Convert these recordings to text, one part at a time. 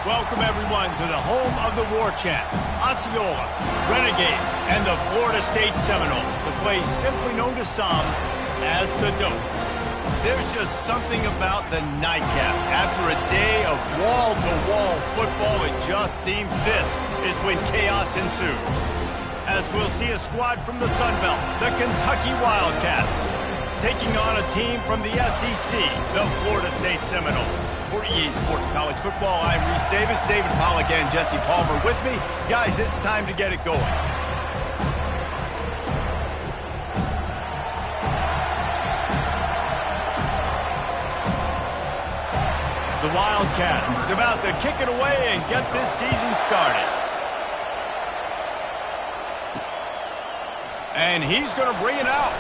Welcome, everyone, to the home of the War Chant, Osceola, Renegade, and the Florida State Seminoles, a place simply known to some as the Dope. There's just something about the nightcap. After a day of wall-to-wall football, it just seems this is when chaos ensues. As we'll see a squad from the Sun Belt, the Kentucky Wildcats, taking on a team from the SEC, the Florida State Seminoles. For EA Sports College Football, I'm Reese Davis, David Pollack, and Jesse Palmer with me. Guys, it's time to get it going. The Wildcats about to kick it away and get this season started. And he's going to bring it out.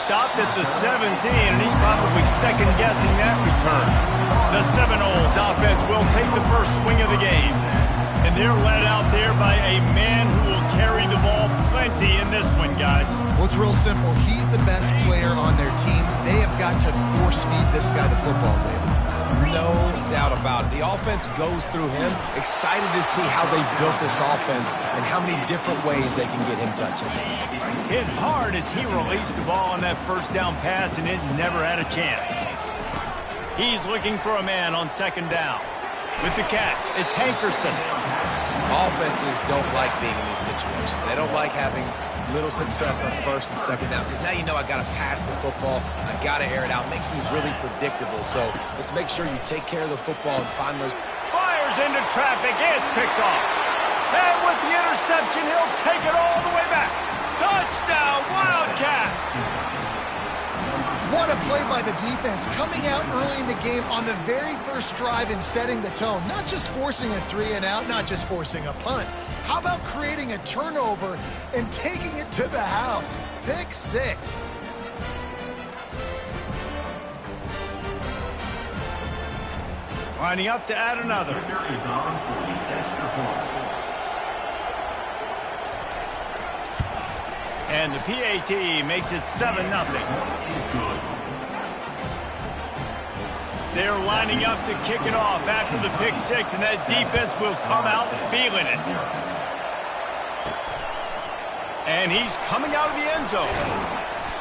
Stopped at the 17, and he's probably second-guessing that return. The Seminoles offense will take the first swing of the game. And they're led out there by a man who will carry the ball plenty in this one, guys. Well, it's real simple. He's the best player on their team. They have got to force-feed this guy the football, David. No doubt about it. The offense goes through him. Excited to see how they've built this offense and how many different ways they can get him touches. Hit hard as he released the ball on that first down pass, and it never had a chance. He's looking for a man on second down. With the catch, it's Hankerson. Offenses don't like being in these situations. They don't like having little success on first and second down, because now you know I got to pass the football, I got to air it out. It makes me really predictable. So let's make sure you take care of the football and find those. Fires into traffic, it's picked off. And with the interception, he'll take it all the way back. Touchdown, Wildcats! What a play by the defense, coming out early in the game on the very first drive and setting the tone. Not just forcing a 3-and-out, not just forcing a punt. How about creating a turnover and taking it to the house? Pick 6. Lining up to add another. And the PAT makes it 7-0. They're lining up to kick it off after the pick 6, and that defense will come out feeling it. And he's coming out of the end zone.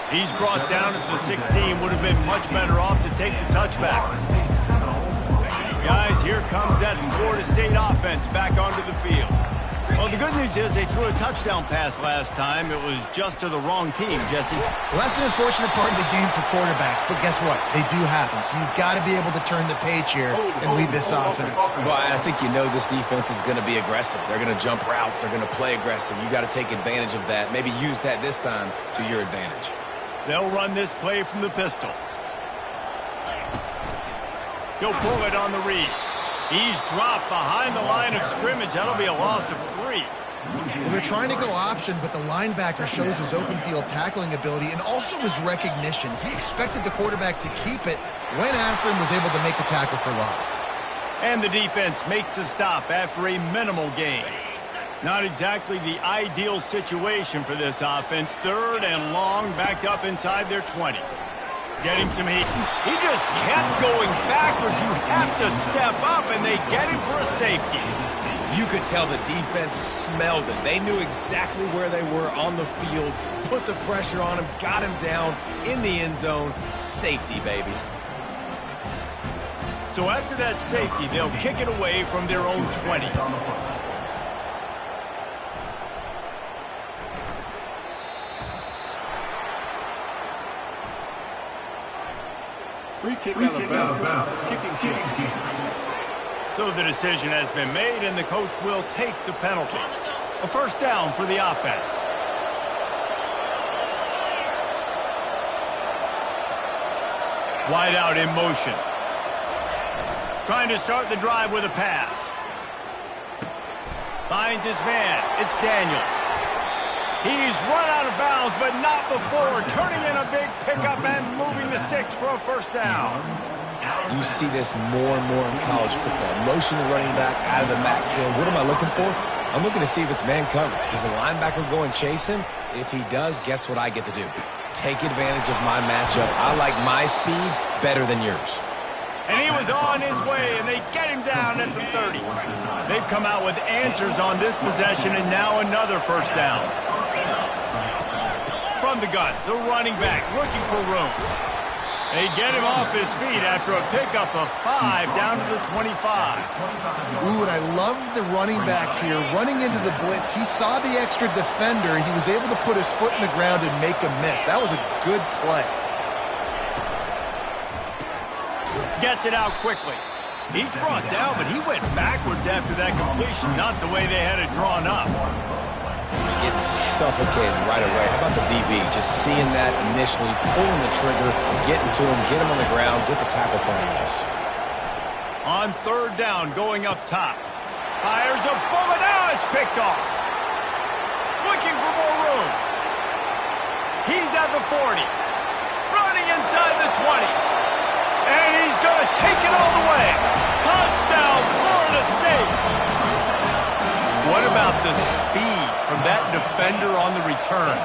He's brought down at the 16. Would have been much better off to take the touchback. Guys, here comes that Florida State offense back onto the field. Well, the good news is they threw a touchdown pass last time. It was just to the wrong team, Jesse. Well, that's an unfortunate part of the game for quarterbacks, but guess what? They do happen, so you've got to be able to turn the page here and lead this offense. Well, I think you know this defense is going to be aggressive. They're going to jump routes. They're going to play aggressive. You got to take advantage of that. Maybe use that this time to your advantage. They'll run this play from the pistol. He'll pull it on the read. He's dropped behind the line of scrimmage. That'll be a loss of 3. Well, they're trying to go option, but the linebacker shows his open field tackling ability and also his recognition. He expected the quarterback to keep it, went after him, was able to make the tackle for loss. And the defense makes the stop after a minimal gain. Not exactly the ideal situation for this offense. 3rd and long, backed up inside their 20. Getting some heat. He just kept going backwards. You have to step up, and they get him for a safety. You could tell the defense smelled it. They knew exactly where they were on the field, put the pressure on him, got him down in the end zone. Safety, baby. So after that safety, they'll kick it away from their own 20. Free kick Alabama. Kicking team. So the decision has been made, and the coach will take the penalty. A first down for the offense. Wide out in motion. Trying to start the drive with a pass. Finds his man. It's Daniels. He's run out of bounds, but not before turning in a big pickup and moving the sticks for a first down. You see this more and more in college football. Motion the running back out of the backfield. What am I looking for? I'm looking to see if it's man coverage. Does the linebacker go and chase him? If he does, guess what I get to do? Take advantage of my matchup. I like my speed better than yours. And he was on his way, and they get him down at the 30. They've come out with answers on this possession, and now another first down. From the gun, the running back looking for room. They get him off his feet after a pickup of 5 down to the 25. Ooh, and I love the running back here. Running into the blitz, he saw the extra defender. He was able to put his foot in the ground and make a miss. That was a good play. Gets it out quickly. He's brought down, but he went backwards after that completion, not the way they had it drawn up. Getting suffocated right away. How about the DB? Just seeing that initially, pulling the trigger, getting to him, get him on the ground, get the tackle for him. On third down, going up top. Fires a bullet. Now it's picked off. Looking for more room. He's at the 40. Running inside the 20. And he's going to take it all the way. Touchdown, Florida State. What about the speed from that defender on the return?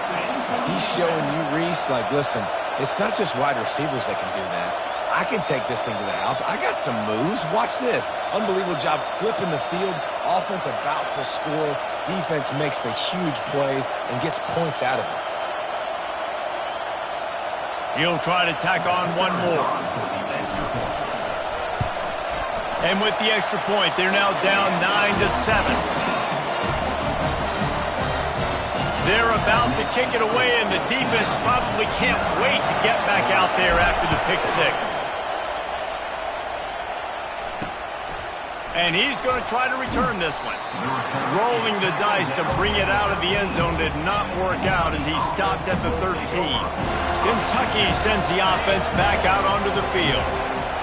He's showing you, Reese, like, listen, it's not just wide receivers that can do that. I can take this thing to the house. I got some moves. Watch this. Unbelievable job flipping the field. Offense about to score. Defense makes the huge plays and gets points out of it. He'll try to tack on one more. And with the extra point, they're now down 9-7. They're about to kick it away, and the defense probably can't wait to get back out there after the pick six. And he's going to try to return this one. Rolling the dice to bring it out of the end zone did not work out as he stopped at the 13. Kentucky sends the offense back out onto the field.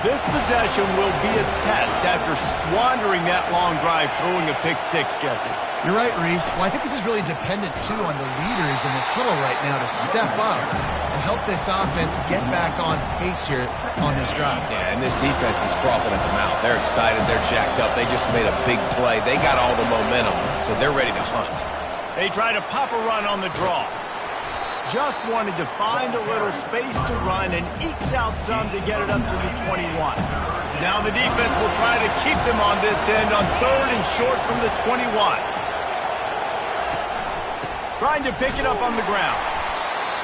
This possession will be a test after squandering that long drive throwing a pick six, Jesse. You're right, Reese. Well, I think this is really dependent, too, on the leaders in this huddle right now to step up and help this offense get back on pace here on this drive. Yeah, and this defense is frothing at the mouth. They're excited. They're jacked up. They just made a big play. They got all the momentum, so they're ready to hunt. They try to pop a run on the draw. Just wanted to find a little space to run and ekes out some to get it up to the 21. Now the defense will try to keep them on this end on third and short from the 21. Trying to pick it up on the ground.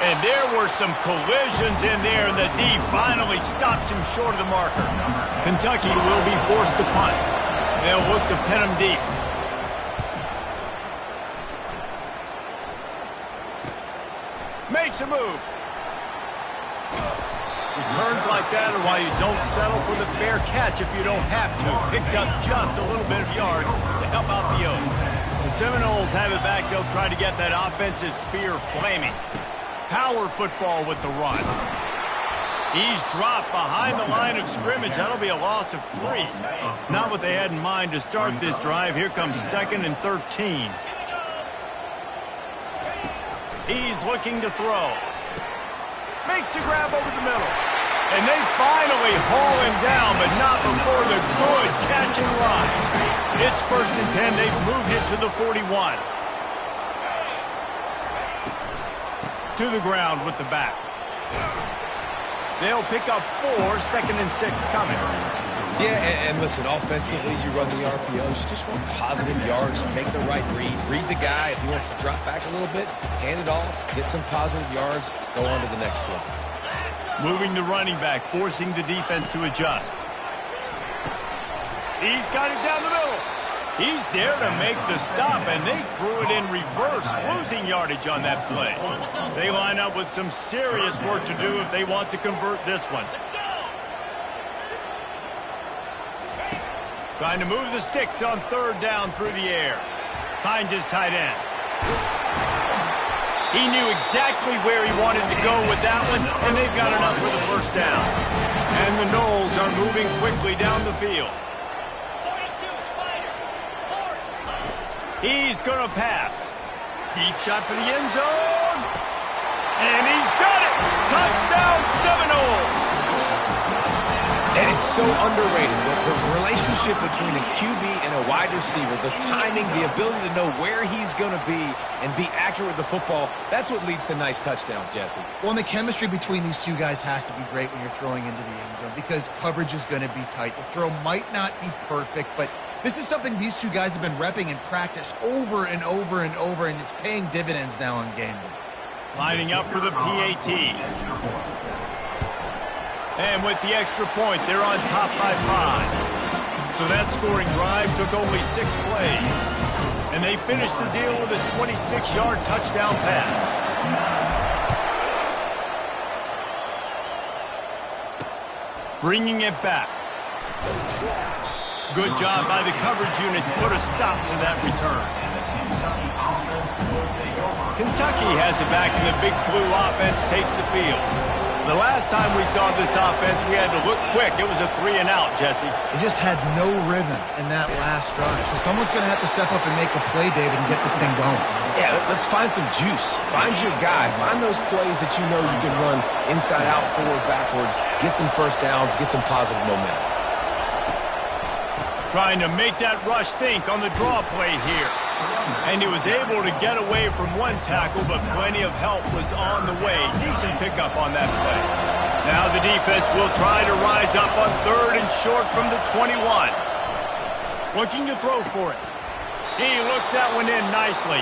And there were some collisions in there, and the D finally stops him short of the marker. Kentucky will be forced to punt. They'll look to pin him deep. Makes a move. Returns like that are why you don't settle for the fair catch if you don't have to. Picks up just a little bit of yards to help out the O's. The Seminoles have it back. They'll try to get that offensive spear flaming. Power football with the run. He's dropped behind the line of scrimmage. That'll be a loss of 3. Not what they had in mind to start this drive. Here comes 2nd and 13. He's looking to throw. Makes the grab over the middle. And they finally haul him down, but not before the good catching line. It's 1st and 10. They've moved it to the 41. To the ground with the back. They'll pick up 4, 2nd and 6 coming. Yeah, and listen, offensively, you run the RPOs. You just want positive yards, make the right read. Read the guy. If he wants to drop back a little bit, hand it off, get some positive yards, go on to the next play. Moving the running back, forcing the defense to adjust. He's got it down the middle. He's there to make the stop, and they threw it in reverse, losing yardage on that play. They line up with some serious work to do if they want to convert this one. Trying to move the sticks on 3rd down through the air. Finds his tight end. He knew exactly where he wanted to go with that one, and they've got enough for the first down. And the Noles are moving quickly down the field. He's going to pass. Deep shot for the end zone. And he's got it. Touchdown, Seminoles. And it's so underrated. The relationship between a QB and a wide receiver, the timing, the ability to know where he's going to be and be accurate with the football, that's what leads to nice touchdowns, Jesse. Well, and the chemistry between these two guys has to be great when you're throwing into the end zone because coverage is going to be tight. The throw might not be perfect, but this is something these two guys have been repping in practice over and over and over, and it's paying dividends now on game day. Lining up for the PAT. And with the extra point, they're on top by 5. So that scoring drive took only 6 plays. And they finished the deal with a 26-yard touchdown pass. Bringing it back. Good job by the coverage unit to put a stop to that return. Kentucky has it back, and the Big Blue offense takes the field. The last time we saw this offense, we had to look quick. It was a 3-and-out, Jesse. They just had no rhythm in that last drive. So someone's going to have to step up and make a play, David, and get this thing going. Yeah, let's find some juice. Find your guy. Find those plays that you know you can run inside out, forward, backwards, get some first downs, get some positive momentum. Trying to make that rush think on the draw play here. And he was able to get away from one tackle, but plenty of help was on the way. Decent pickup on that play. Now the defense will try to rise up on 3rd and short from the 21. Looking to throw for it. He looks that one in nicely.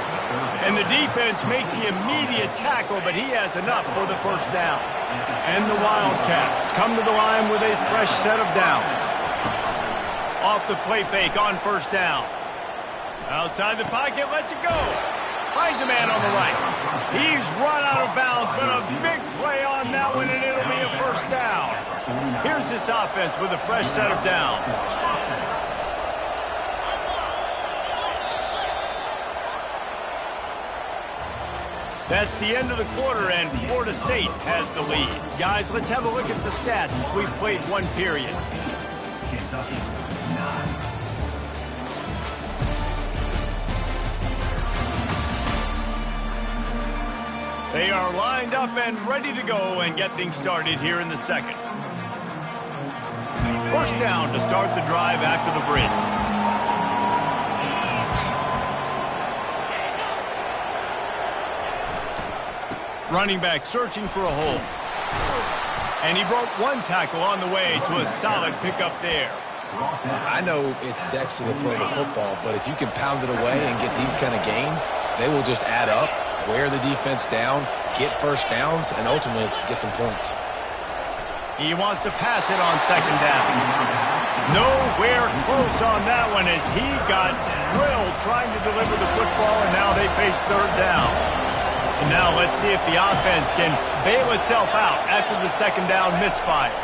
And the defense makes the immediate tackle, but he has enough for the first down. And the Wildcats come to the line with a fresh set of downs. Off the play fake on first down. Outside the pocket, lets it go. Finds a man on the right. He's run out of bounds, but a big play on that one, and it'll be a first down. Here's this offense with a fresh set of downs. That's the end of the quarter, and Florida State has the lead. Guys, let's have a look at the stats as we've played one period. Kentucky 9. They are lined up and ready to go and get things started here in the second. First down to start the drive after the break. Running back searching for a hole. And he broke one tackle on the way to a solid pickup there. I know it's sexy to throw the football, but if you can pound it away and get these kind of gains, they will just add up, wear the defense down, get first downs, and ultimately get some points. He wants to pass it on second down. Nowhere close on that one as he got drilled trying to deliver the football, and now they face third down. And now let's see if the offense can bail itself out after the second down misfire.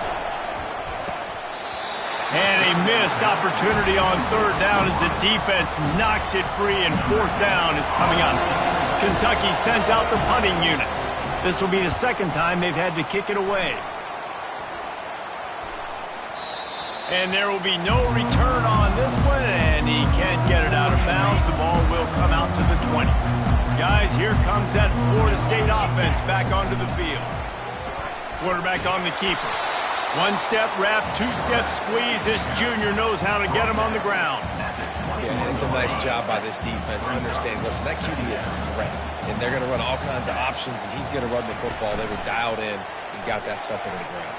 And a missed opportunity on third down as the defense knocks it free, and fourth down is coming up. Kentucky sends out the punting unit. This will be the second time they've had to kick it away. And there will be no return on this one, and he can't get it out of bounds. The ball will come out to the 20. Guys, here comes that Florida State offense back onto the field. Quarterback on the keeper. One-step wrap, two-step squeeze. This junior knows how to get him on the ground. Yeah, and it's a nice job by this defense. Understand, listen, that QB is a threat, and they're going to run all kinds of options, and he's going to run the football. They were dialed in and got that sucker to the ground.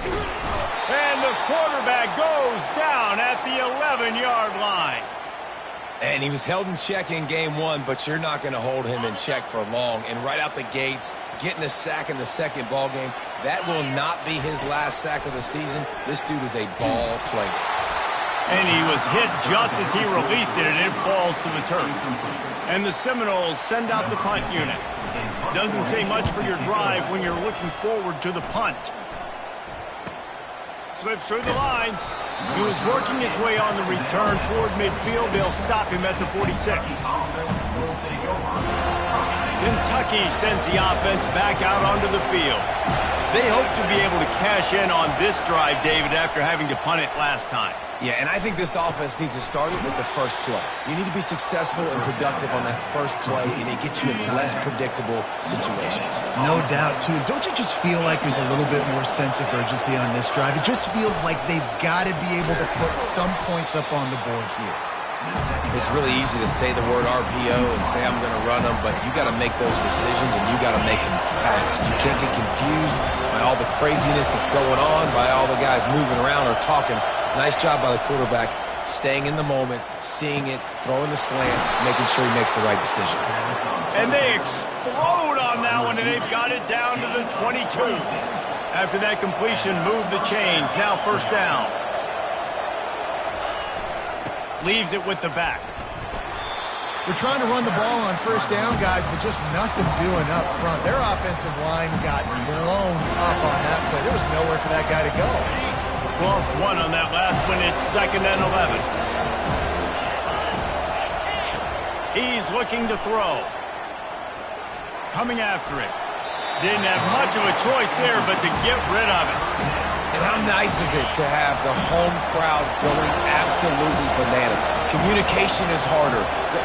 And the quarterback goes down at the 11-yard line. And he was held in check in game one, but you're not going to hold him in check for long. And right out the gates, getting a sack in the second ball game, that will not be his last sack of the season. This dude is a ball player. And he was hit just as he released it, and it falls to the turf. And the Seminoles send out the punt unit. Doesn't say much for your drive when you're looking forward to the punt. Slips through the line. He was working his way on the return toward midfield. They'll stop him at the 46. Kentucky sends the offense back out onto the field. They hope to be able to cash in on this drive, David, after having to punt it last time. Yeah, and I think this offense needs to start it with the first play. You need to be successful and productive on that first play, and it gets you in less predictable situations. No doubt, too. Don't you just feel like there's a little bit more sense of urgency on this drive? It just feels like they've got to be able to put some points up on the board here. It's really easy to say the word RPO and say I'm going to run them, but you got to make those decisions and you got to make them fast. You can't get confused by all the craziness that's going on, by all the guys moving around or talking. Nice job by the quarterback, staying in the moment, seeing it, throwing the slant, making sure he makes the right decision. And they explode on that one, and they've got it down to the 22. After that completion, move the chains. Now first down. Leaves it with the back. We're trying to run the ball on first down, guys, but just nothing doing up front. Their offensive line got blown up on that play. There was nowhere for that guy to go. Lost one on that last one. It's 2nd and 11. He's looking to throw. Coming after it. Didn't have much of a choice there, but to get rid of it. And how nice is it to have the home crowd going absolutely bananas? Communication is harder.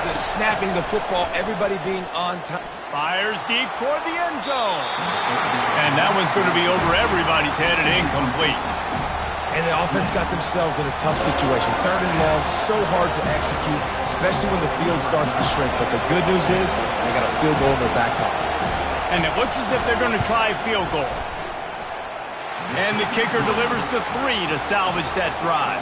The snapping the football, everybody being on time. Fires deep toward the end zone. And that one's going to be over everybody's head and incomplete. And the offense got themselves in a tough situation. 3rd and long, so hard to execute, especially when the field starts to shrink. But the good news is they got a field goal in their back pocket. And it looks as if they're going to try a field goal. And the kicker delivers the 3 to salvage that drive.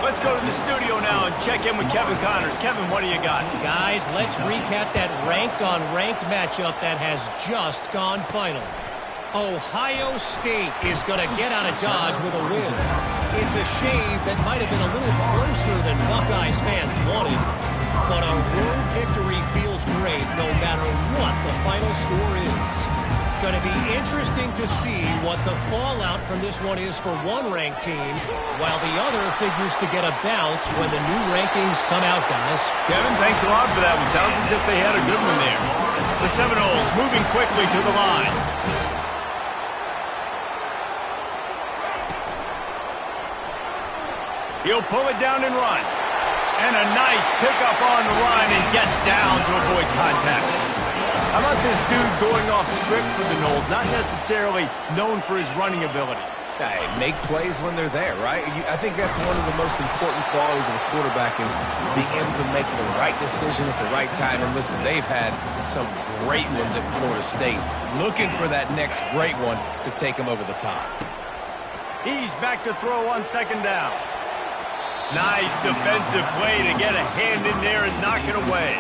Let's go to the studio now and check in with Kevin Connors. Kevin, what do you got? Guys, let's recap that ranked-on-ranked matchup that has just gone final. Ohio State is going to get out of Dodge with a win. It's a shave that might have been a little closer than Buckeyes fans wanted. But a road victory feels great no matter what the final score is. Going to be interesting to see what the fallout from this one is for one ranked team, while the other figures to get a bounce when the new rankings come out, guys. Kevin, thanks a lot for that one. Sounds as if they had a good one there. The Seminoles moving quickly to the line. He'll pull it down and run. And a nice pickup on the run and gets down to avoid contact. How about this dude going off script for the Noles? Not necessarily known for his running ability. Hey, make plays when they're there, right? I think that's one of the most important qualities of a quarterback is being able to make the right decision at the right time. And listen, they've had some great ones at Florida State. Looking for that next great one to take them over the top. He's back to throw on 2nd down. Nice defensive play to get a hand in there and knock it away.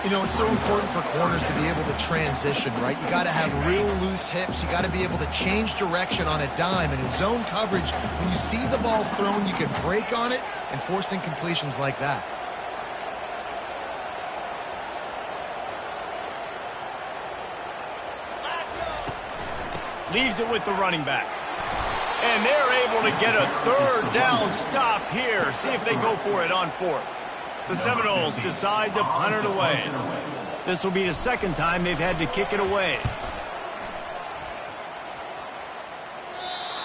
You know, it's so important for corners to be able to transition, right? You got to have real loose hips. You got to be able to change direction on a dime. And in zone coverage, when you see the ball thrown, you can break on it and force incompletions like that. Leaves it with the running back. And they're able to get a 3rd down stop here. See if they go for it on 4th. The Seminoles decide to punt it away. This will be the 2nd time they've had to kick it away.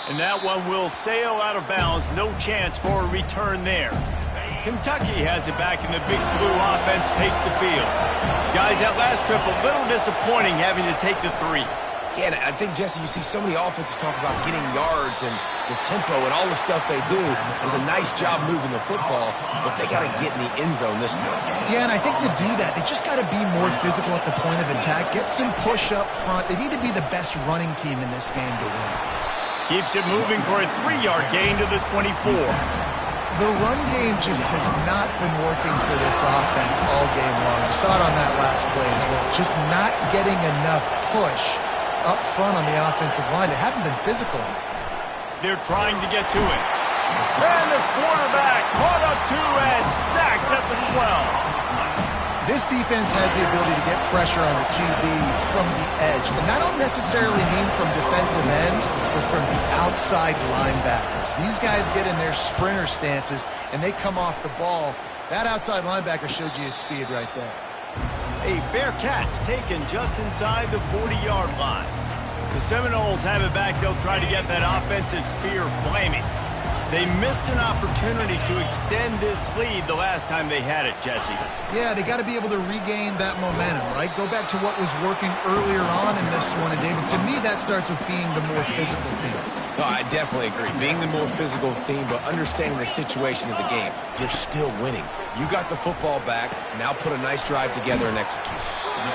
And that one will sail out of bounds. No chance for a return there. Kentucky has it back, and the Big Blue offense takes the field. Guys, that last trip, a little disappointing having to take the 3. Yeah, and I think, Jesse, you see so many offenses talk about getting yards and the tempo and all the stuff they do. It was a nice job moving the football, but they got to get in the end zone this time. Yeah, and I think to do that, they just got to be more physical at the point of attack, get some push up front. They need to be the best running team in this game to win. Keeps it moving for a 3-yard gain to the 24. The run game just has not been working for this offense all game long. You saw it on that last play as well. Just not getting enough push up front on the offensive line. They haven't been physical. They're trying to get to it. And the quarterback caught up to and sacked at the 12. This defense has the ability to get pressure on the QB from the edge. And I don't necessarily mean from defensive ends, but from the outside linebackers. These guys get in their sprinter stances, and they come off the ball. That outside linebacker showed you his speed right there. A fair catch taken just inside the 40-yard line. The Seminoles have it back. They'll try to get that offensive spear flaming. They missed an opportunity to extend this lead the last time they had it, Jesse. Yeah, they got to be able to regain that momentum, right? Go back to what was working earlier on in this one. And, David, to me, that starts with being the more physical team. No, I definitely agree. Being the more physical team, but understanding the situation of the game. You're still winning. You got the football back. Now put a nice drive together and execute.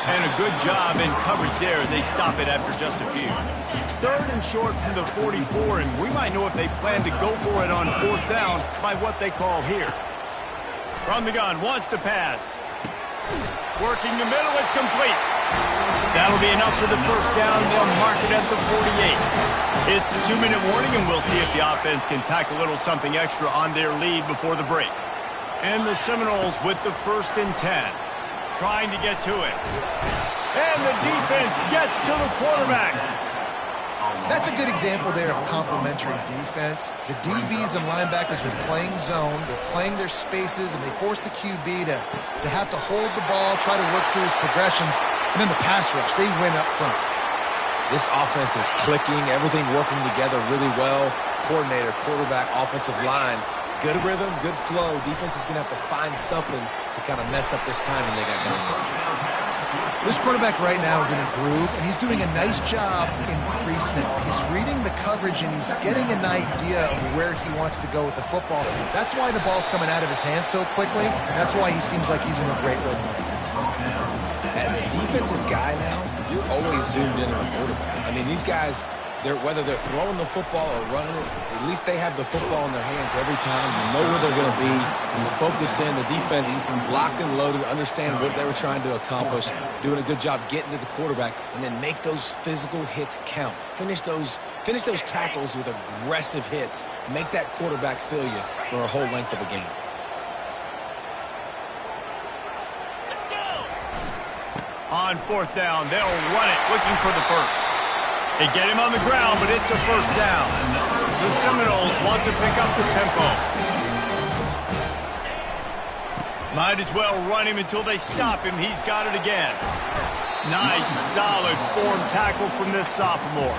And a good job in coverage there as they stop it after just a few. 3rd and short from the 44, and we might know if they plan to go for it on 4th down by what they call here. From the gun, wants to pass. Working the middle, it's complete. That'll be enough for the first down. They'll mark it at the 48. It's a 2-minute warning, and we'll see if the offense can tack a little something extra on their lead before the break. And the Seminoles with the 1st and 10. Trying to get to it. And the defense gets to the quarterback. That's a good example there of complementary defense. The DBs and linebackers are playing zone, they're playing their spaces, and they force the QB to have to hold the ball, try to work through his progressions, and then the pass rush, they win up front. This offense is clicking, everything working together really well. Coordinator, quarterback, offensive line, good rhythm, good flow. Defense is going to have to find something to kind of mess up this timing they got going on. This quarterback right now is in a groove, and he's doing a nice job increasing it. He's reading the coverage, and he's getting an idea of where he wants to go with the football. That's why the ball's coming out of his hands so quickly, and that's why he seems like he's in a great rhythm. As a defensive guy now, you're always zoomed in on the quarterback. I mean, these guys, whether they're throwing the football or running it, at least they have the football in their hands every time. You know where they're going to be. You focus in. The defense locked and loaded, understand what they were trying to accomplish, doing a good job getting to the quarterback, and then make those physical hits count. Finish those tackles with aggressive hits. Make that quarterback feel you for a whole length of a game. On 4th down, they'll run it, looking for the first. They get him on the ground, but it's a first down. The Seminoles want to pick up the tempo. Might as well run him until they stop him. He's got it again. Nice, solid form tackle from this sophomore.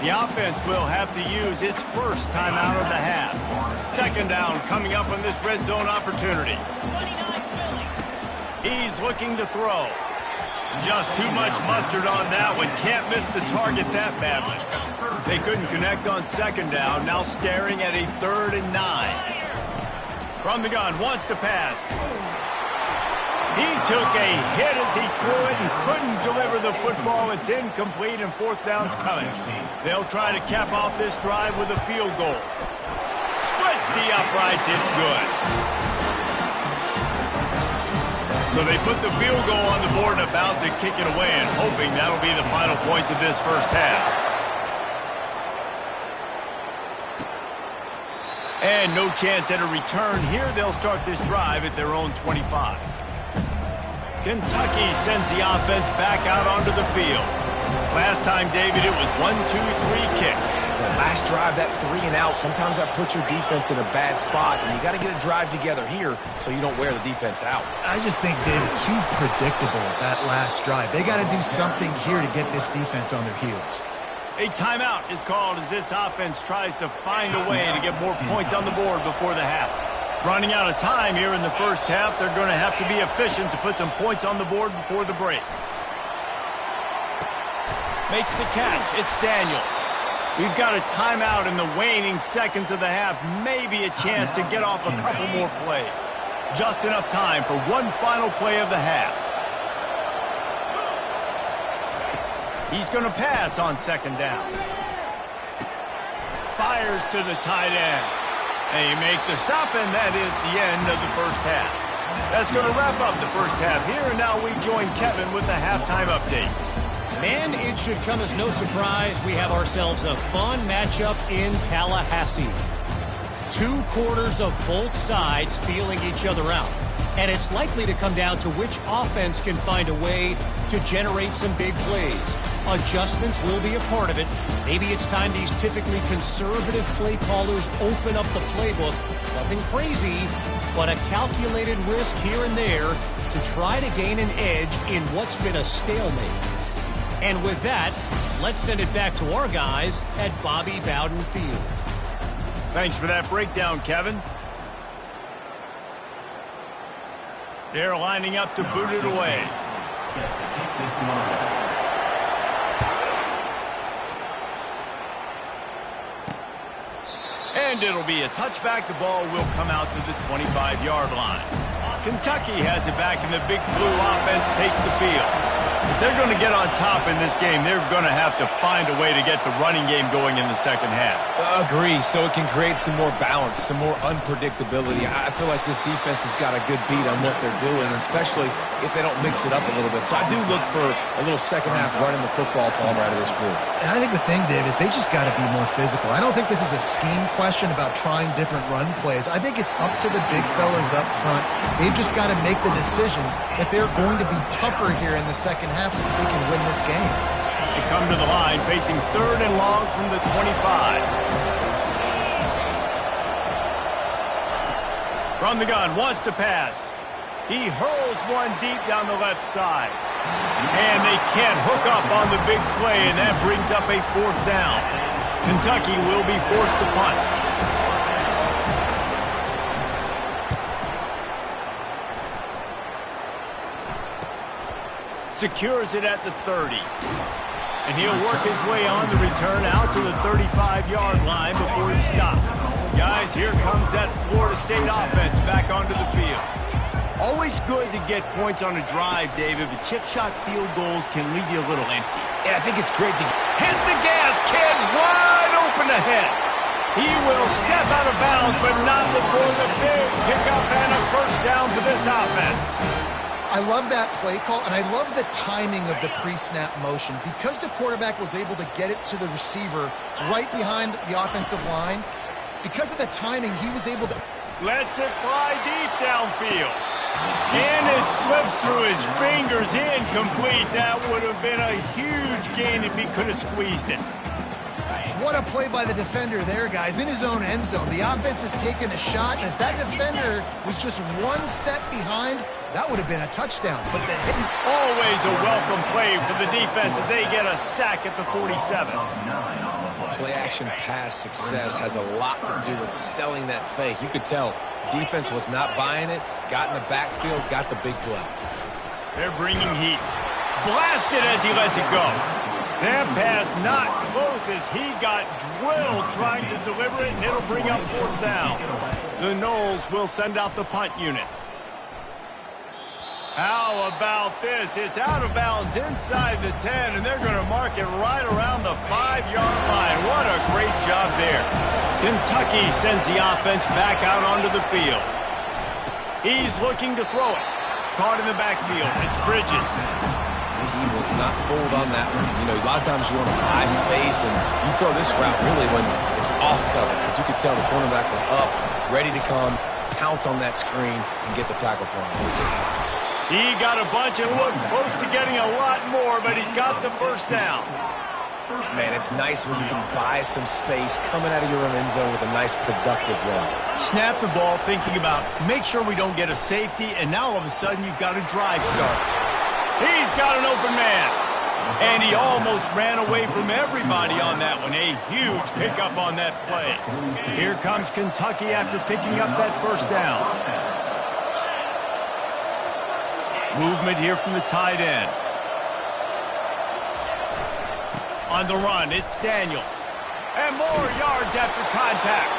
The offense will have to use its first timeout of the half. 2nd down coming up on this red zone opportunity. He's looking to throw. Just too much mustard on that one. Can't miss the target that badly. They couldn't connect on 2nd down. Now staring at a 3rd and 9. From the gun, wants to pass. He took a hit as he threw it and couldn't deliver the football. It's incomplete, and 4th down's coming. They'll try to cap off this drive with a field goal. Splits the uprights. It's good. So they put the field goal on the board and about to kick it away, and hoping that'll be the final points of this first half. And no chance at a return here. They'll start this drive at their own 25. Kentucky sends the offense back out onto the field. Last time, David, it was 1-2-3 kick. The last drive, that 3 and out, sometimes that puts your defense in a bad spot, and you got to get a drive together here so you don't wear the defense out. I just think, David, too predictable that last drive. They got to do something here to get this defense on their heels. A timeout is called as this offense tries to find a way to get more points on the board before the half. Running out of time here in the first half, they're going to have to be efficient to put some points on the board before the break. Makes the catch. It's Daniels. We've got a timeout in the waning seconds of the half. Maybe a chance to get off a couple more plays. Just enough time for one final play of the half. He's going to pass on 2nd down. Fires to the tight end. They make the stop, and that is the end of the first half. That's going to wrap up the first half here, and now we join Kevin with the halftime update. Man, it should come as no surprise we have ourselves a fun matchup in Tallahassee. 2 quarters of both sides feeling each other out. And it's likely to come down to which offense can find a way to generate some big plays. Adjustments will be a part of it. Maybe it's time these typically conservative play callers open up the playbook. Nothing crazy, but a calculated risk here and there to try to gain an edge in what's been a stalemate. And with that, let's send it back to our guys at Bobby Bowden Field. Thanks for that breakdown, Kevin. They're lining up to boot it away. Set to kick this one off. And it'll be a touchback. The ball will come out to the 25-yard line. Kentucky has it back, and the Big Blue offense takes the field. If they're going to get on top in this game, they're going to have to find a way to get the running game going in the second half. Agree, so it can create some more balance, some more unpredictability. I feel like this defense has got a good beat on what they're doing, especially if they don't mix it up a little bit. So I do look for a little second half running the football from out of this group. And I think the thing, Dave, is they just got to be more physical. I don't think this is a scheme question about trying different run plays. I think it's up to the big fellas up front. They've just got to make the decision that they're going to be tougher here in the second half so that they can win this game. They come to the line facing 3rd and long from the 25. From the gun, wants to pass. He hurls one deep down the left side. And they can't hook up on the big play, and that brings up a 4th down. Kentucky will be forced to punt. Secures it at the 30. And he'll work his way on the return out to the 35-yard line before he stops. Guys, here comes that Florida State offense back onto the field. Always good to get points on a drive, David, but chip shot field goals can leave you a little empty. And I think it's great to Hit the gas, kid, wide open ahead. He will step out of bounds, but not before the big pickup and a first down for this offense. I love that play call, and I love the timing of the pre-snap motion. Because the quarterback was able to get it to the receiver right behind the offensive line, because of the timing, he was able to... Lets it fly deep downfield. And it slips through his fingers, incomplete. That would have been a huge gain if he could have squeezed it. What a play by the defender there, guys. In his own end zone, the offense has taken a shot, and if that defender was just one step behind, that would have been a touchdown. But the hit... Always a welcome play for the defense as they get a sack at the 47. play-action pass success has a lot to do with selling that fake. You could tell defense was not buying it, got in the backfield, got the big play. They're bringing heat. Blasted as he lets it go. That pass not close as he got drilled trying to deliver it, and it'll bring up 4th down. The Noles will send out the punt unit. How about this? It's out of bounds inside the 10, and they're going to mark it right around the 5-yard line. What a great job there. Kentucky sends the offense back out onto the field. He's looking to throw it. Caught in the backfield. It's Bridges. He was not fooled on that one. You know, a lot of times you want to buy space, and you throw this route really when it's off cover. But you could tell the cornerback was up, ready to come, pounce on that screen, and get the tackle for him. He got a bunch and looked close to getting a lot more, but he's got the first down. Man, it's nice when you can buy some space coming out of your own end zone with a nice productive run. Snap the ball thinking about, make sure we don't get a safety, and now all of a sudden you've got a drive start. He's got an open man. And he almost ran away from everybody on that one. A huge pickup on that play. Here comes Kentucky after picking up that first down. Movement here from the tight end. On the run, it's Daniels. And more yards after contact.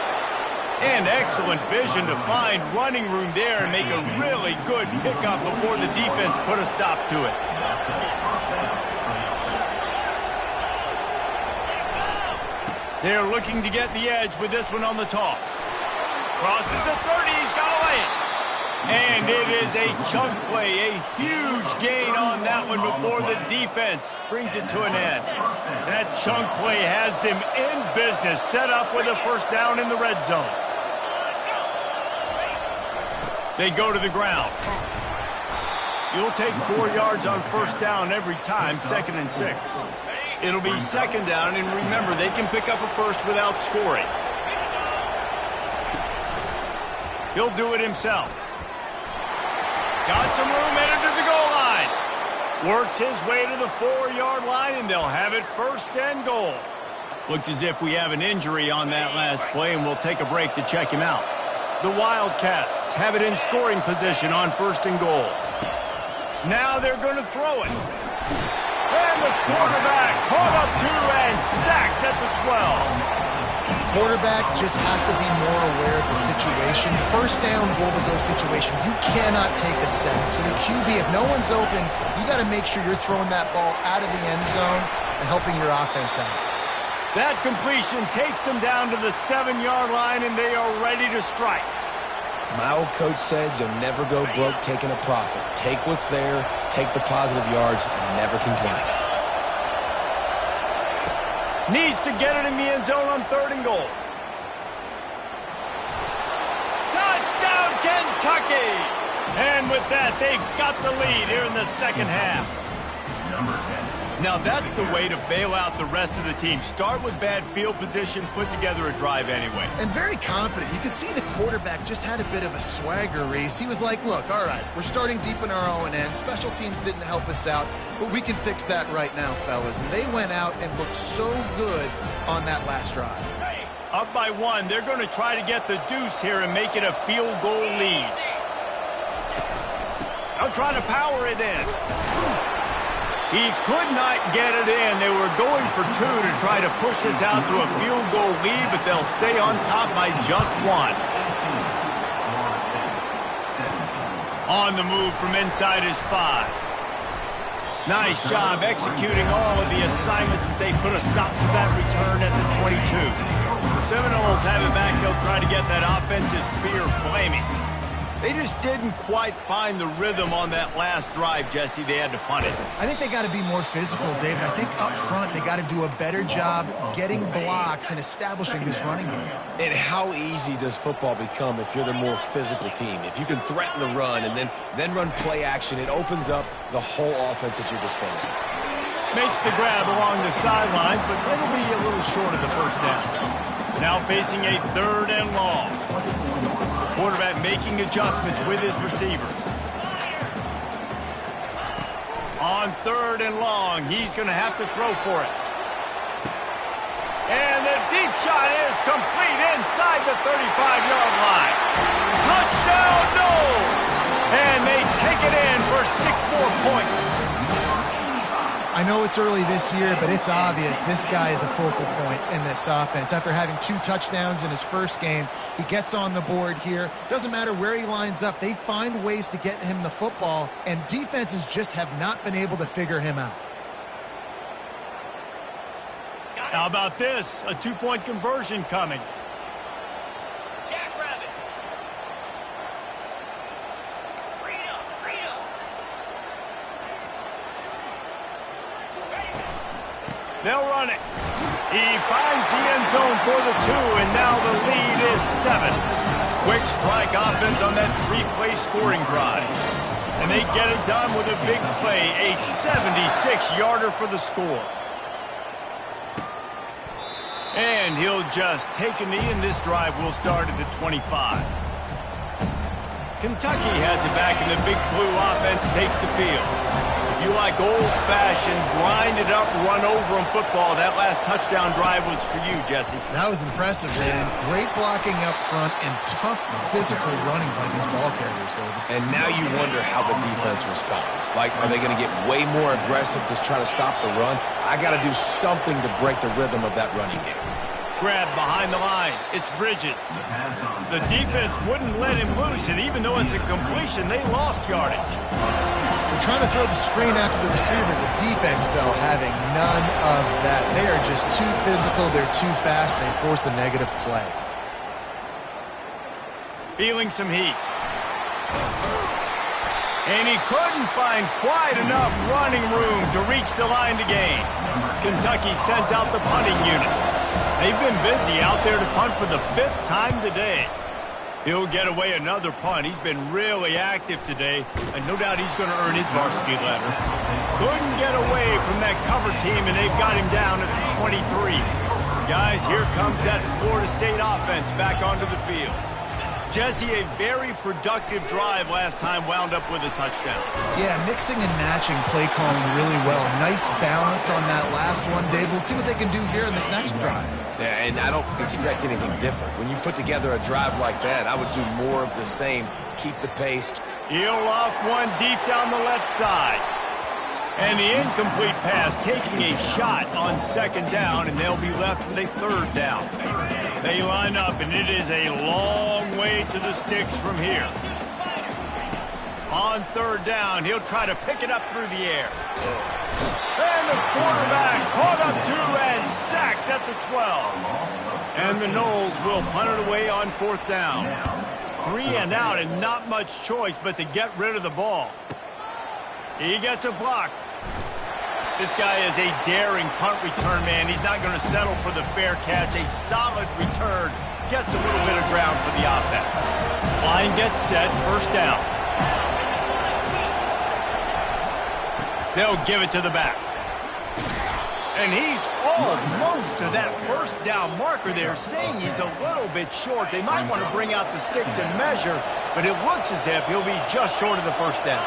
And excellent vision to find running room there and make a really good pickup before the defense put a stop to it. They're looking to get the edge with this one on the toss. Crosses the 30, he's got to lay it. And it is a chunk play, a huge gain on that one before the defense brings it to an end. That chunk play has them in business, set up with a first down in the red zone. They go to the ground. You'll take 4 yards on first down every time, 2nd and 6. It'll be 2nd down, and remember, they can pick up a first without scoring. He'll do it himself. Got some room, headed to the goal line. Works his way to the 4-yard line, and they'll have it 1st and goal. Looks as if we have an injury on that last play, and we'll take a break to check him out. The Wildcats have it in scoring position on 1st and goal. Now they're going to throw it. And the quarterback caught up to and sacked at the 12. Quarterback just has to be more aware of the situation. 1st down, goal-to-go situation. You cannot take a sack. So the QB, if no one's open, you got to make sure you're throwing that ball out of the end zone and helping your offense out. That completion takes them down to the 7-yard line, and they are ready to strike. My old coach said you'll never go broke taking a profit. Take what's there, take the positive yards, and never complain. Needs to get it in the end zone on 3rd and goal. Touchdown, Kentucky! And with that, they've got the lead here in the 2nd half. Number 10. Now that's the way to bail out the rest of the team. Start with bad field position, put together a drive anyway. And very confident. You could see the quarterback just had a bit of a swagger race. He was like, look, all right, we're starting deep in our own end. Special teams didn't help us out, but we can fix that right now, fellas. And they went out and looked so good on that last drive. Up by 1, they're going to try to get the deuce here and make it a field goal lead. Now trying to power it in. He could not get it in. They were going for 2 to try to push this out to a field goal lead, but they'll stay on top by just 1. On the move from inside his 5. Nice job executing all of the assignments as they put a stop to that return at the 22. The Seminoles have it back. They'll try to get that offensive spear flaming. They just didn't quite find the rhythm on that last drive, Jesse. They had to punt it. I think they got to be more physical, David. I think up front they got to do a better job getting blocks and establishing this running game. And how easy does football become if you're the more physical team? If you can threaten the run and then run play action, it opens up the whole offense at your disposal. Makes the grab along the sidelines, but it'll be a little short of the 1st down. Now facing a 3rd and long. Quarterback making adjustments with his receivers. On 3rd and long, he's going to have to throw for it. And the deep shot is complete inside the 35-yard line. Touchdown, Noles! And they take it in for 6 more points. I know it's early this year, but it's obvious this guy is a focal point in this offense. After having 2 touchdowns in his 1st game, he gets on the board here. Doesn't matter where he lines up. They find ways to get him the football, and defenses just have not been able to figure him out. How about this? A 2-point conversion coming. They'll run it. He finds the end zone for the 2, and now the lead is 7. Quick strike offense on that 3-play scoring drive. And they get it done with a big play, a 76-yarder for the score. And he'll just take a knee, and this drive will start at the 25. Kentucky has it back, and the big blue offense takes the field. If you like old-fashioned, grind-it-up, run-over-'em football, that last touchdown drive was for you, Jesse. That was impressive, man. Great blocking up front and tough physical running by these ball carriers, David. And now you wonder how the defense responds. Like, are they going to get way more aggressive to try to stop the run? I got to do something to break the rhythm of that running game. Grab behind the line. It's Bridges. The defense wouldn't let him loose, and even though it's a completion, they lost yardage. They're trying to throw the screen out to the receiver. The defense, though, having none of that. They are just too physical. They're too fast. They force a negative play. Feeling some heat. And he couldn't find quite enough running room to reach the line to gain. Kentucky sends out the punting unit. They've been busy out there to punt for the 5th time today. He'll get away another punt. He's been really active today, and no doubt he's going to earn his varsity letter. Couldn't get away from that cover team, and they've got him down at the 23. Guys, here comes that Florida State offense back onto the field. Jesse, a very productive drive last time wound up with a touchdown. Yeah, mixing and matching play calling really well. Nice balance on that last one, Dave. Let's see what they can do here in this next drive. Yeah, and I don't expect anything different. When you put together a drive like that, I would do more of the same. Keep the pace. He'll loft one deep down the left side. And the incomplete pass taking a shot on second down, and they'll be left with a third down. They line up, and it is a long way to the sticks from here. On third down, he'll try to pick it up through the air. And the quarterback caught up to and sacked at the 12. And the Noles will punt it away on fourth down. 3 and out, and not much choice but to get rid of the ball. He gets a block. This guy is a daring punt return man. He's not going to settle for the fair catch. A solid return. Gets a little bit of ground for the offense. Line gets set. First down. They'll give it to the back. And he's almost to that first down marker there, saying he's a little bit short. They might want to bring out the sticks and measure, but it looks as if he'll be just short of the first down.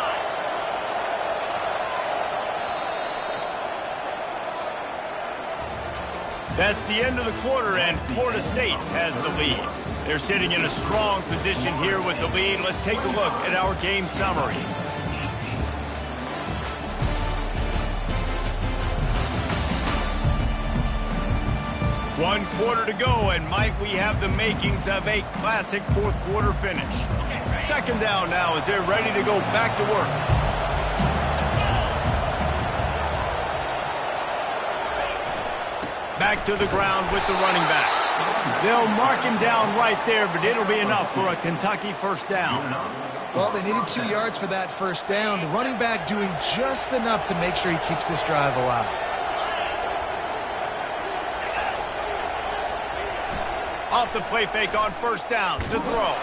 That's the end of the quarter, and Florida State has the lead. They're sitting in a strong position here with the lead. Let's take a look at our game summary. One quarter to go, and might we have the makings of a classic fourth quarter finish. Second down now as they're ready to go back to work. Back to the ground with the running back. They'll mark him down right there, but it'll be enough for a Kentucky first down. Well, they needed 2 yards for that first down. The running back doing just enough to make sure he keeps this drive alive. Off the play fake on first down to throw.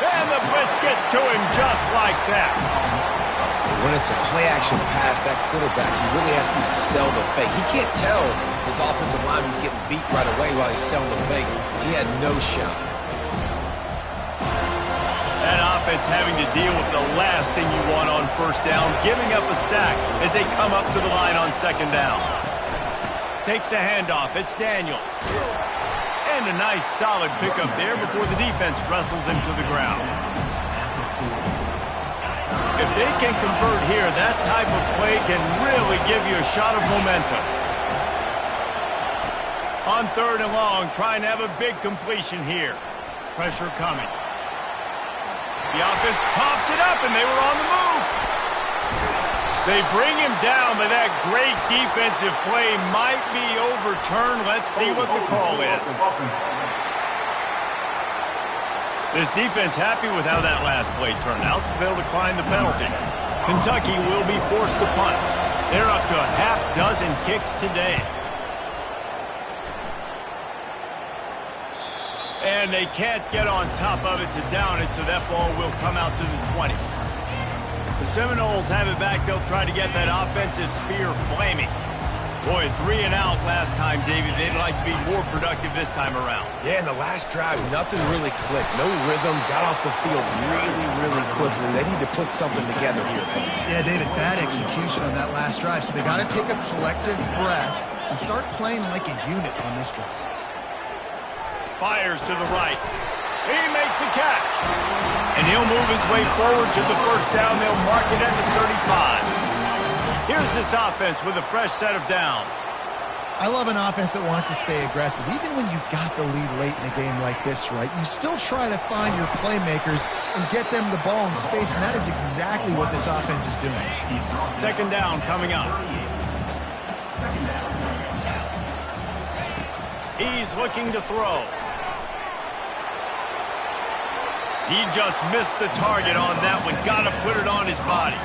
And the blitz gets to him just like that. When it's a play-action pass, that quarterback, he really has to sell the fake. He can't tell his offensive lineman's getting beat right away while he's selling the fake. He had no shot. That offense having to deal with the last thing you want on first down, giving up a sack as they come up to the line on second down. Takes the handoff. It's Daniels. And a nice solid pickup there before the defense wrestles him to the ground. If they can convert here, that type of play can really give you a shot of momentum. On third and long, trying to have a big completion here. Pressure coming. The offense pops it up, and they were on the move. They bring him down, but that great defensive play might be overturned. Let's see what the call is. This defense happy with how that last play turned out, so they'll decline the penalty. Kentucky will be forced to punt. They're up to a half dozen kicks today. And they can't get on top of it to down it, so that ball will come out to the 20. The Seminoles have it back. They'll try to get that offensive spear flaming. Boy, 3 and out last time, David. They'd like to be more productive this time around. Yeah, in the last drive, nothing really clicked. No rhythm. Got off the field really quickly. They need to put something together here. Yeah, David, bad execution on that last drive. So they got to take a collective breath and start playing like a unit on this drive. Fires to the right. He makes the catch. And he'll move his way forward to the first down. They'll mark it at the 35. Here's this offense with a fresh set of downs. I love an offense that wants to stay aggressive. Even when you've got the lead late in a game like this, right, you still try to find your playmakers and get them the ball in space, and that is exactly what this offense is doing. Second down coming up. He's looking to throw. He just missed the target on that one. Got to put it on his body.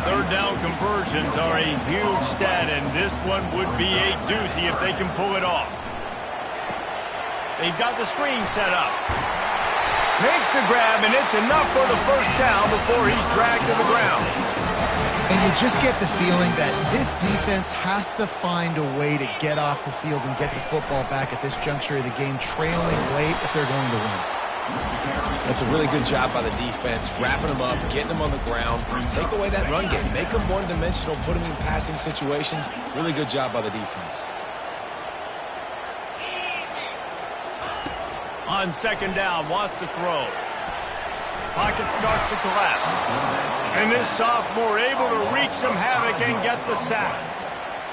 Third down conversions are a huge stat, and this one would be a doozy if they can pull it off. They've got the screen set up. Makes the grab, and it's enough for the first down before he's dragged to the ground. And you just get the feeling that this defense has to find a way to get off the field and get the football back at this juncture of the game, trailing late if they're going to win. That's a really good job by the defense, wrapping them up, getting them on the ground. Take away that run game. Make them one-dimensional, put them in passing situations. Really good job by the defense. On second down, wants to throw. Pocket starts to collapse. And this sophomore able to wreak some havoc and get the sack.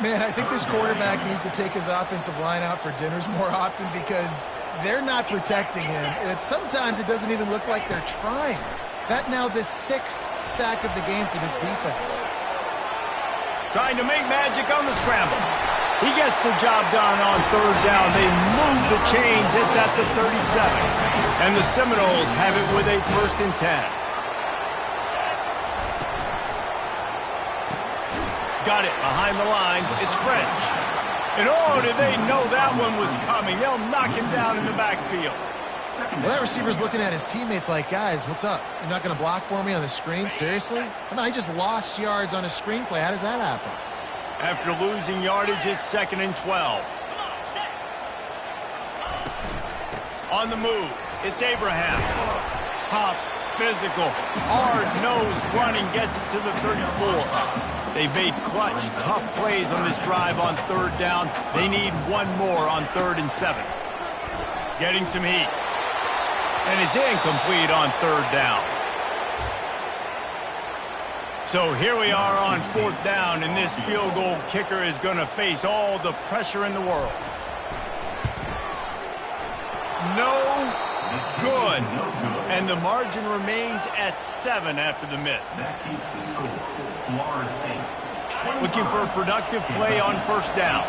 Man, I think this quarterback needs to take his offensive line out for dinners more often because they're not protecting him. And sometimes it doesn't even look like they're trying. That now the 6th sack of the game for this defense. Trying to make magic on the scramble. He gets the job done on third down. They move the chains. It's at the 37. And the Seminoles have it with a 1st and 10. Got it behind the line. It's French. And oh, did they know that one was coming. They'll knock him down in the backfield. Well, that receiver's looking at his teammates like, guys, what's up? You're not going to block for me on the screen? Seriously? I mean, I just lost yards on a screenplay. How does that happen? After losing yardage, it's 2nd and 12. On the move, it's Abraham. Tough, physical, hard-nosed running gets it to the 34. They've made clutch, tough plays on this drive on third down. They need one more on 3rd and 7. Getting some heat. And it's incomplete on 3rd down. So here we are on 4th down, and this field goal kicker is going to face all the pressure in the world. No good. And the margin remains at 7 after the miss. That keeps the score. Florida State. Looking for a productive play on 1st down.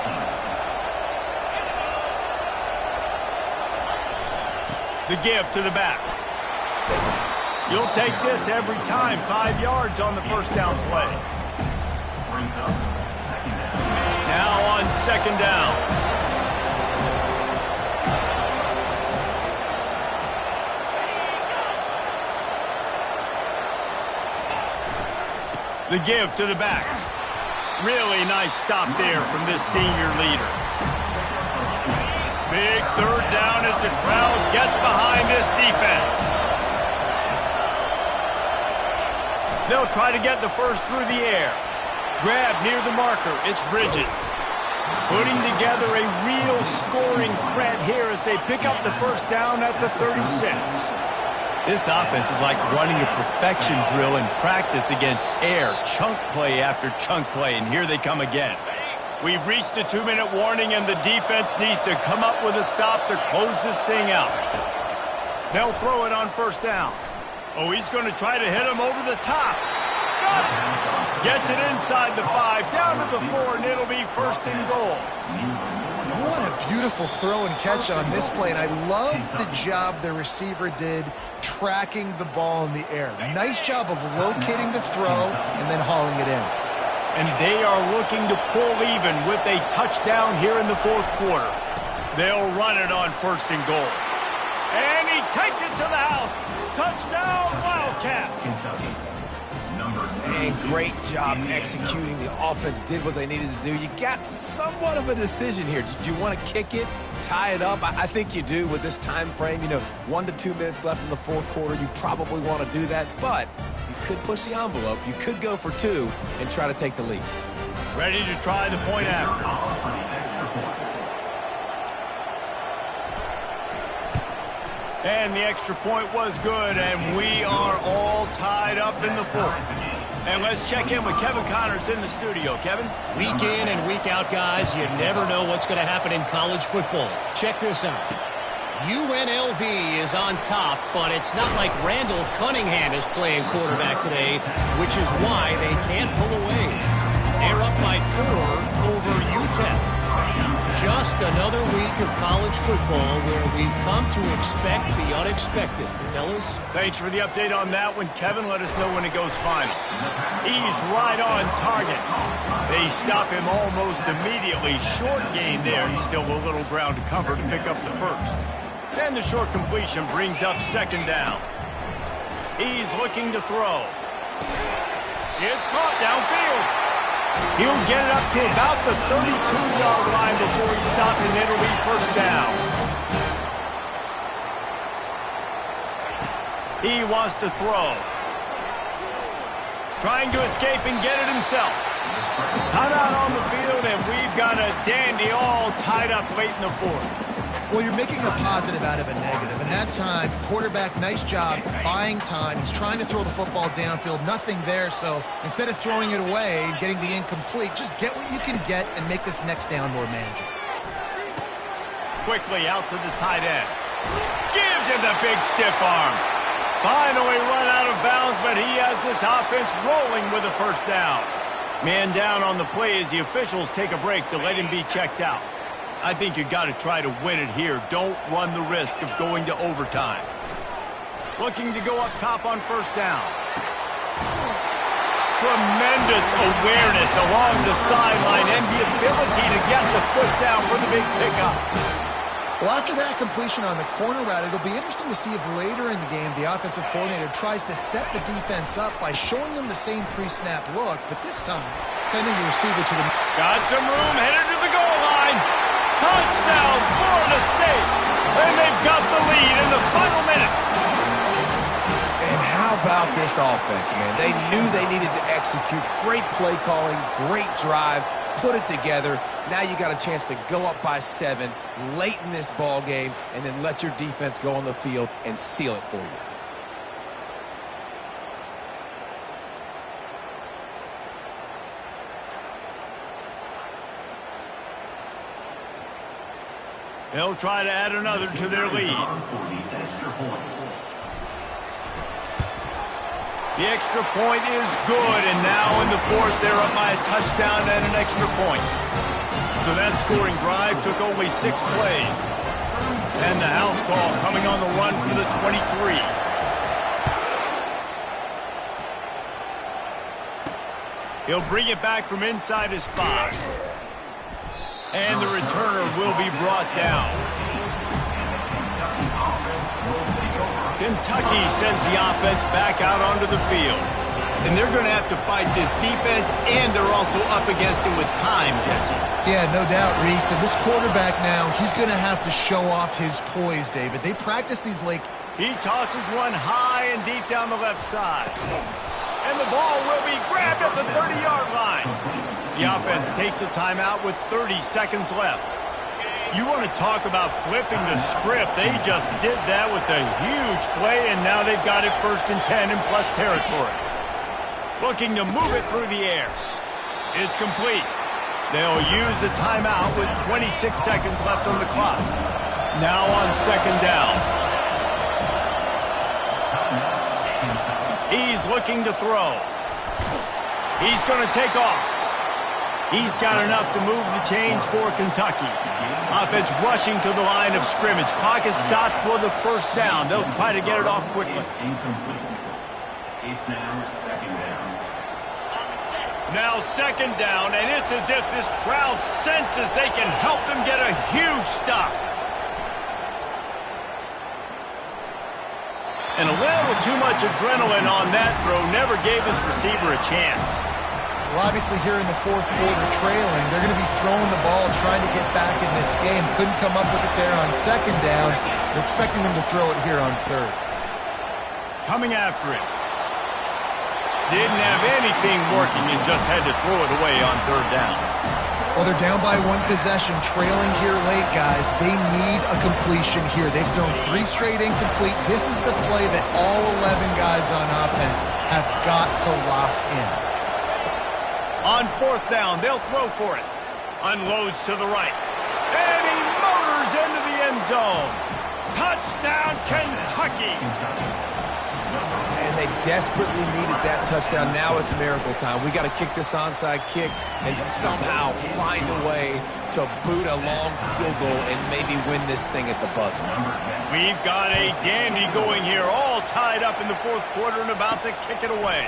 The give to the back. You'll take this every time. 5 yards on the 1st down play. Brings up 2nd down. Now on 2nd down. The give to the back. Really nice stop there from this senior leader. Big 3rd down as the crowd gets behind this defense. They'll try to get the first through the air. Grab near the marker. It's Bridges. Putting together a real scoring threat here as they pick up the 1st down at the 36. This offense is like running a perfection drill in practice against air, chunk play after chunk play, and here they come again. We've reached the 2-minute warning, and the defense needs to come up with a stop to close this thing out. They'll throw it on 1st down. Oh, he's going to try to hit him over the top. Got it. Gets it inside the 5, down to the 4, and it'll be 1st and goal. What a beautiful throw and catch on this play, and I love the job the receiver did tracking the ball in the air. Nice job of locating the throw and then hauling it in. And they are looking to pull even with a touchdown here in the 4th quarter. They'll run it on 1st and goal. And he takes it to the house. Touchdown, Wildcats. Kentucky. And great job executing. The offense did what they needed to do. You got somewhat of a decision here. Do you want to kick it, tie it up? I think you do with this time frame. You know, 1 to 2 minutes left in the 4th quarter. You probably want to do that, but you could push the envelope. You could go for 2 and try to take the lead. Ready to try the point after. And the extra point was good, and we are all tied up in the 4th. And let's check in with Kevin Connors in the studio. Kevin? Week in and week out, guys, you never know what's going to happen in college football. Check this out. UNLV is on top, but it's not like Randall Cunningham is playing quarterback today, which is why they can't pull away. They're up by 4 over UTEP. Just another week of college football where we've come to expect the unexpected. Fellas? Thanks for the update on that one, Kevin. Let us know when it goes final. He's right on target. They stop him almost immediately. Short gain there, and still a little ground to cover to pick up the 1st. And the short completion brings up 2nd down. He's looking to throw. It's caught downfield. He'll get it up to about the 32-yard line before he stopped, and it'll be 1st down. He wants to throw. Trying to escape and get it himself. Timeout on the field, and we've got a dandy all tied up late in the fourth. Well, you're making a positive out of a negative. And that time, quarterback, nice job buying time. He's trying to throw the football downfield. Nothing there. So instead of throwing it away and getting the incomplete, just get what you can get and make this next down more manageable. Quickly out to the tight end. Gives him the big stiff arm. Finally run out of bounds, but he has this offense rolling with a first down. Man down on the play as the officials take a break to let him be checked out. I think you got to try to win it here. Don't run the risk of going to overtime. Looking to go up top on first down. Tremendous awareness along the sideline and the ability to get the foot down for the big pickup. Well, after that completion on the corner route, it'll be interesting to see if later in the game the offensive coordinator tries to set the defense up by showing them the same pre-snap look, but this time sending the receiver to the... Got some room, headed to the goal line. Touchdown, Florida State. And they've got the lead in the final minute. And how about this offense, man? They knew they needed to execute. Great play calling, great drive, put it together. Now you got a chance to go up by 7 late in this ball game and then let your defense go on the field and seal it for you. They'll try to add another to their lead. The extra point is good, and now in the fourth, they're up by a touchdown and an extra point. So that scoring drive took only 6 plays. And the house call coming on the run from the 23. He'll bring it back from inside his 5. And the returner will be brought down. Kentucky sends the offense back out onto the field. And they're going to have to fight this defense, and they're also up against it with time, Jesse. Yeah, no doubt, Reese. And this quarterback now, he's going to have to show off his poise, David. They practice these late... He tosses one high and deep down the left side. And the ball will be grabbed at the 30-yard line. The offense takes a timeout with 30 seconds left. You want to talk about flipping the script. They just did that with a huge play, and now they've got it 1st and 10 in plus territory. Looking to move it through the air. It's complete. They'll use the timeout with 26 seconds left on the clock. Now on 2nd down. He's looking to throw. He's going to take off. He's got enough to move the chains for Kentucky. Offense rushing to the line of scrimmage. Clock is stopped for the 1st down. They'll try to get it off quickly. It's now 2nd down. Now 2nd down, and it's as if this crowd senses they can help them get a huge stop. And a little too much adrenaline on that throw never gave his receiver a chance. Well, obviously here in the 4th quarter trailing, they're going to be throwing the ball, trying to get back in this game. Couldn't come up with it there on 2nd down. They're expecting them to throw it here on 3rd. Coming after it. Didn't have anything working and just had to throw it away on 3rd down. Well, they're down by 1 possession, trailing here late, guys. They need a completion here. They've thrown 3 straight incomplete. This is the play that all 11 guys on offense have got to lock in. On 4th down, they'll throw for it. Unloads to the right. And he motors into the end zone. Touchdown, Kentucky. And they desperately needed that touchdown. Now it's miracle time. We got to kick this onside kick and somehow find a way to boot a long field goal and maybe win this thing at the buzzer. We've got a dandy going here, all tied up in the 4th quarter and about to kick it away.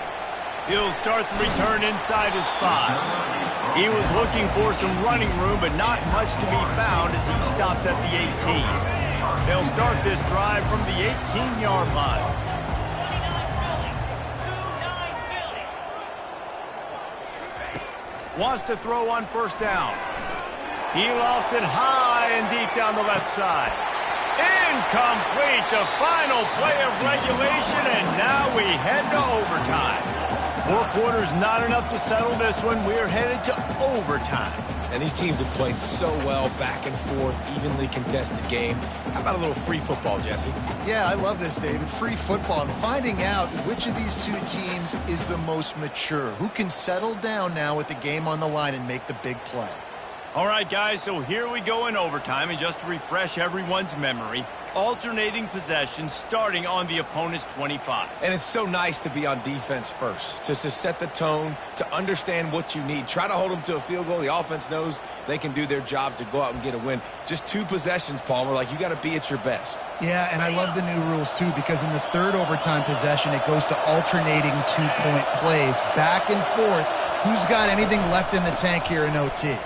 He'll start the return inside his 5. He was looking for some running room, but not much to be found as he stopped at the 18. They'll start this drive from the 18-yard line. Wants to throw on 1st down. He lofts it high and deep down the left side. Incomplete, the final play of regulation, and now we head to overtime. 4 quarters not enough to settle this one. We're headed to overtime. And these teams have played so well, back and forth, evenly contested game. How about a little free football, Jesse? Yeah, I love this, David. Free football and finding out which of these two teams is the most mature. Who can settle down now with the game on the line and make the big play. All right, guys, so here we go in overtime. And just to refresh everyone's memory, alternating possession starting on the opponent's 25. And it's so nice to be on defense first, just to set the tone, to understand what you need. Try to hold them to a field goal. The offense knows they can do their job to go out and get a win. Just 2 possessions, Palmer, like you got to be at your best. Yeah, and I love the new rules, too, because in the 3rd overtime possession, it goes to alternating 2-point plays, back and forth. Who's got anything left in the tank here in OT?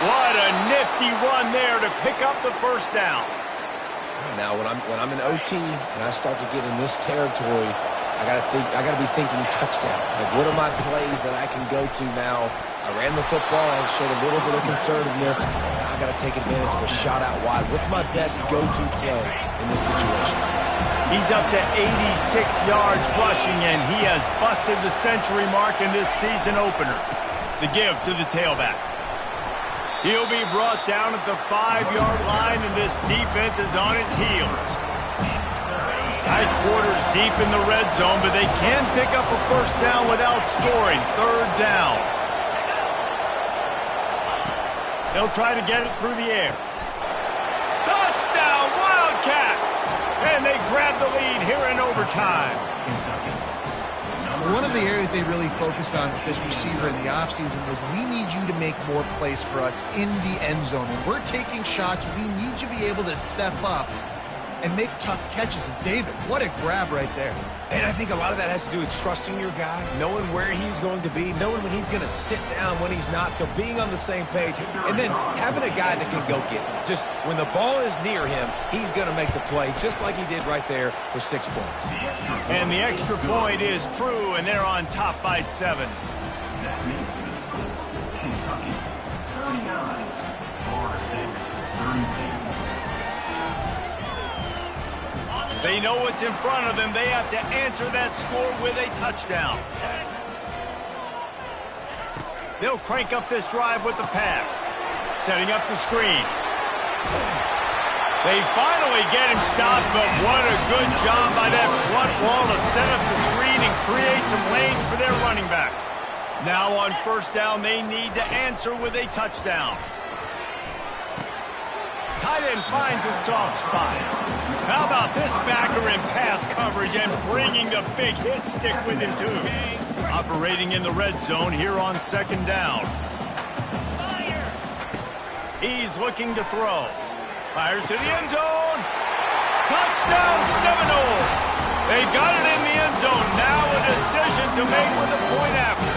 What a nifty run there to pick up the first down. Now, when I'm in OT and I start to get in this territory, I gotta be thinking touchdown. Like, what are my plays that I can go to now? I ran the football, I showed a little bit of conservativeness. Now I gotta take advantage of a shot out wide. What's my best go-to play in this situation? He's up to 86 yards rushing, and he has busted the century mark in this season opener. The give to the tailback. He'll be brought down at the 5-yard line, and this defense is on its heels. Tight quarters deep in the red zone, but they can pick up a first down without scoring. 3rd down. They'll try to get it through the air. Touchdown, Wildcats! And they grab the lead here in overtime. One of the areas they really focused on with this receiver in the offseason was we need you to make more plays for us in the end zone. When we're taking shots, we need you to be able to step up and make tough catches. And David, what a grab right there. And I think a lot of that has to do with trusting your guy, knowing where he's going to be, knowing when he's going to sit down, when he's not. So being on the same page, and then having a guy that can go get it. Just when the ball is near him, he's going to make the play, just like he did right there for 6 points. And the extra point is true, and they're on top by 7. That makes this Kentucky 39, Florida State 32. They know what's in front of them. They have to answer that score with a touchdown. They'll crank up this drive with the pass. Setting up the screen. They finally get him stopped, but what a good job by that front wall to set up the screen and create some lanes for their running back. Now on first down, they need to answer with a touchdown. Tight end finds a soft spot. How about this backer in pass coverage and bringing the big hit stick with him, too. Operating in the red zone here on 2nd down. He's looking to throw. Fires to the end zone. Touchdown, Seminoles. They got it in the end zone. Now a decision to make with a point after.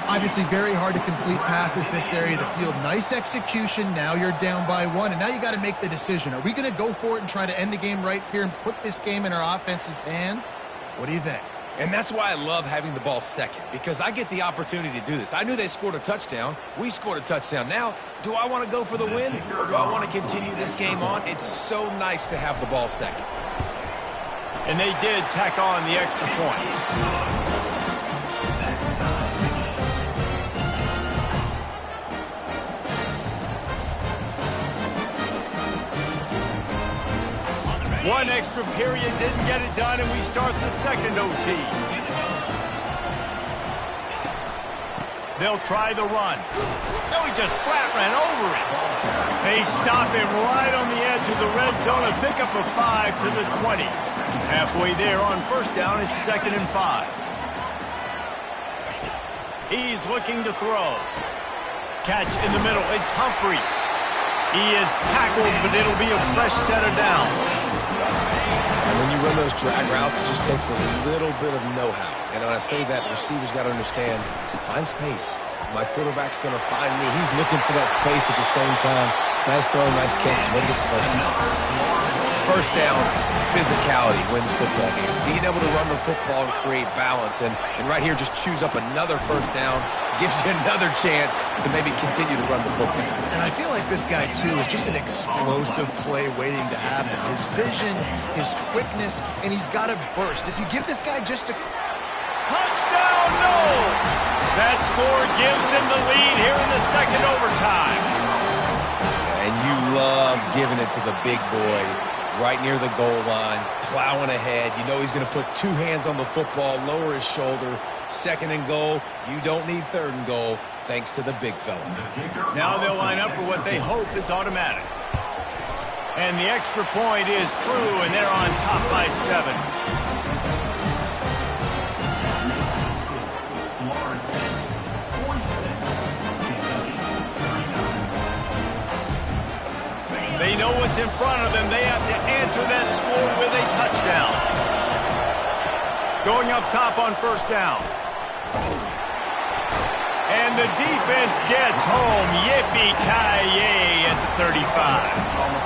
Obviously very hard to complete passes this area of the field. Nice execution. Now you're down by 1, and now you got to make the decision. Are we going to go for it and try to end the game right here and put this game in our offense's hands? What do you think? And that's why I love having the ball second, because I get the opportunity to do this. I knew they scored a touchdown. We scored a touchdown. Now, do I want to go for the win, or do I want to continue this game on? It's so nice to have the ball second. And they did tack on the extra point. One extra period didn't get it done, and we start the second OT. They'll try the run. No, he just flat ran over it. They stop him right on the edge of the red zone and pick up a 5 to the 20. Halfway there on first down, it's 2nd and 5. He's looking to throw. Catch in the middle. It's Humphries. He is tackled, but it'll be a fresh set of downs. And when you run those drag routes, it just takes a little bit of know-how. And when I say that, the receiver's got to understand, find space. My quarterback's going to find me. He's looking for that space at the same time. Nice throw, nice catch. Way to get the first down. first down physicality wins football games. Being able to run the football and create balance. And right here, just choose up another first down, gives you another chance to maybe continue to run the football. And I feel like this guy, too, is just an explosive play waiting to happen. His vision, his quickness, and he's got a burst. If you give this guy just a... Touchdown, no! That score gives them the lead here in the second overtime. And you love giving it to the big boy right near the goal line, plowing ahead. You know he's going to put two hands on the football, lower his shoulder. Second and goal, you don't need third and goal, thanks to the big fella. Now they'll line up for what they hope is automatic. And the extra point is true, and they're on top by 7. They know what's in front of them. They have to answer that score with a touchdown. Going up top on first down. And the defense gets home. Yippee-ki-yay at the 35.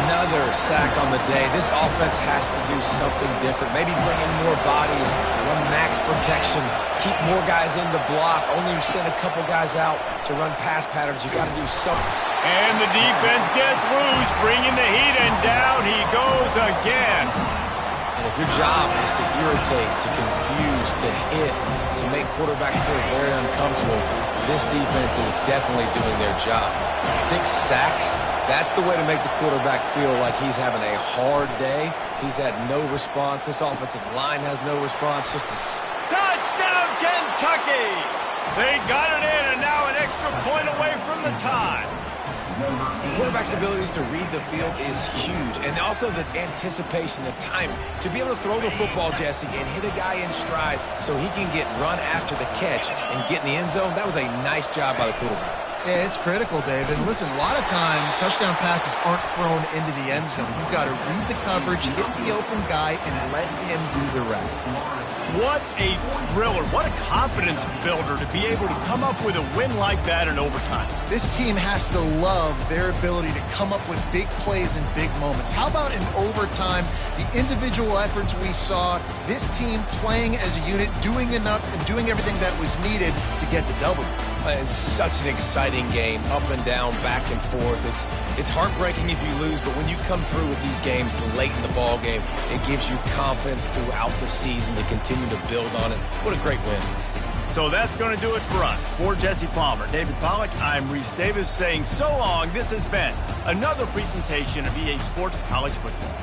Another sack on the day. This offense has to do something different. Maybe bring in more bodies, run max protection, keep more guys in the block, only send a couple guys out to run pass patterns. You got to do something. And the defense gets loose, bringing the heat, and down he goes again. And if your job is to irritate, to confuse, to hit, to make quarterbacks feel very uncomfortable, this defense is definitely doing their job. 6 sacks, that's the way to make the quarterback feel like he's having a hard day. He's had no response. This offensive line has no response. Just a touchdown, Kentucky! They got it in, and now an extra point away from the tie. The quarterback's abilities to read the field is huge, and also the anticipation, the time to be able to throw the football, Jesse, and hit a guy in stride so he can get run after the catch and get in the end zone. That was a nice job by the quarterback. Yeah, it's critical, David. Listen, a lot of times touchdown passes aren't thrown into the end zone. You've got to read the coverage, hit the open guy, and let him do the rest. What a thriller. What a confidence builder to be able to come up with a win like that in overtime. This team has to love their ability to come up with big plays and big moments. How about in overtime, the individual efforts we saw, this team playing as a unit, doing enough and doing everything that was needed to get the W. It's such an exciting game, up and down, back and forth. It's heartbreaking if you lose, but when you come through with these games late in the ball game, it gives you confidence throughout the season to continue to build on it. What a great win. So that's going to do it for us. For Jesse Palmer, David Pollack, I'm Reese Davis saying so long. This has been another presentation of EA Sports College Football.